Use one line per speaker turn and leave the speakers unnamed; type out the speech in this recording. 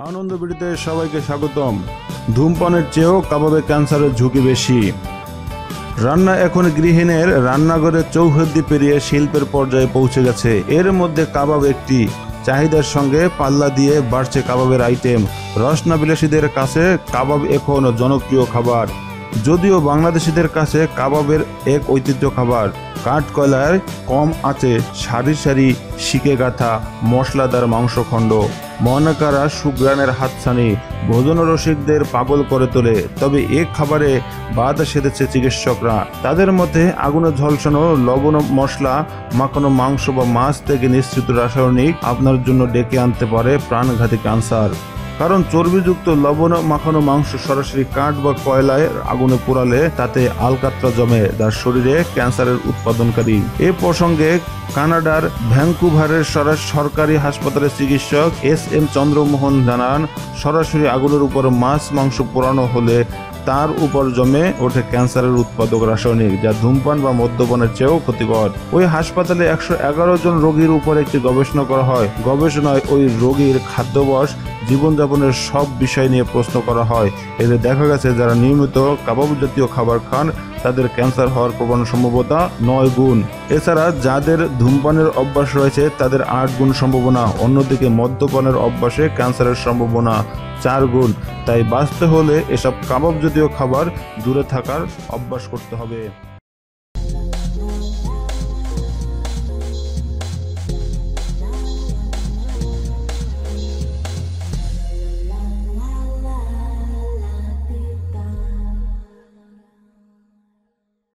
আনন্দ ভিডিওতে সবাইকে স্বাগতম। ধূমপানের চেয়েও কাবাবে ক্যান্সারের ঝুঁকি বেশি। রান্না এখন গৃহিণীর রান্নাঘরে চৌহদ্দি পেরিয়ে শিল্পের পর্যায়ে পৌঁছে গেছে। এর মধ্যে কাবাব একটি। চাহিদার সঙ্গে পাল্লা দিয়ে বাড়ছে কাবাবের আইটেম। রসনাবিলাসীদের কাছে কাবাব এখন জনপ্রিয় খাবার। যদিও বাংলাদেশিদের কাছে কাবাবের এক ঐতিহ্য খাবার। কাঠ কয়লায় কম আঁচে সারি সারি শিকে গাঁথা মশলাদার মাংসখণ্ড ময়নাকারা সুগ্রানের হাতছানি ভোজন রসিকদের পাগল করে তোলে। তবে এ খাবারে বাধা সেধেছে চিকিৎসকরা। তাদের মতে আগুনে ঝলসানো লবণ মশলা মাখানো মাংস বা মাছ থেকে নিঃসৃত রাসায়নিক আপনার জন্য ডেকে আনতে পারে প্রাণঘাতী ক্যান্সার। কারণ চর্বিযুক্ত লবণ মাখানো মাংস সরাসরি কাঠ বা কয়লায় আগুনে পোড়ালে তাতে আলকাতরা জমে, যার শরীরে ক্যান্সারের উৎপাদনকারী। এ প্রসঙ্গে কানাডার ভ্যাঙ্কুভারের সরকারি হাসপাতালের চিকিৎসক এস.এম. চন্দ্রমোহন জানান, সরাসরি আগুনের উপর মাছ মাংস পোড়ানো হলে তার উপর জমে ওঠে ক্যান্সারের উৎপাদক রাসায়নিক, যা ধূমপান বা মদ্যপানের চেয়েও ক্ষতিকর। ওই হাসপাতালে 111 জন রোগীর উপর একটি গবেষণা করা হয়। গবেষণায় ওই রোগীর খাদ্যাভ্যাস, জীবনযাপনের সব বিষয় নিয়ে প্রশ্ন করা হয়। এতে দেখা গেছে যারা নিয়মিত কাবাব জাতীয় খাবার খান তাদের ক্যান্সার হওয়ার প্রবণ সম্ভাবনা 9 গুণ। এছাড়া যাদের ধূমপানের অভ্যাস রয়েছে তাদের 8 গুণ সম্ভাবনা। অন্যদিকে মদ্যপানের অভ্যাসে ক্যান্সারের সম্ভাবনা 4 গুণ। তাই বাঁচতে হলে এসব কাবাব জাতীয় খাবার দূরে থাকার অভ্যাস করতে হবে।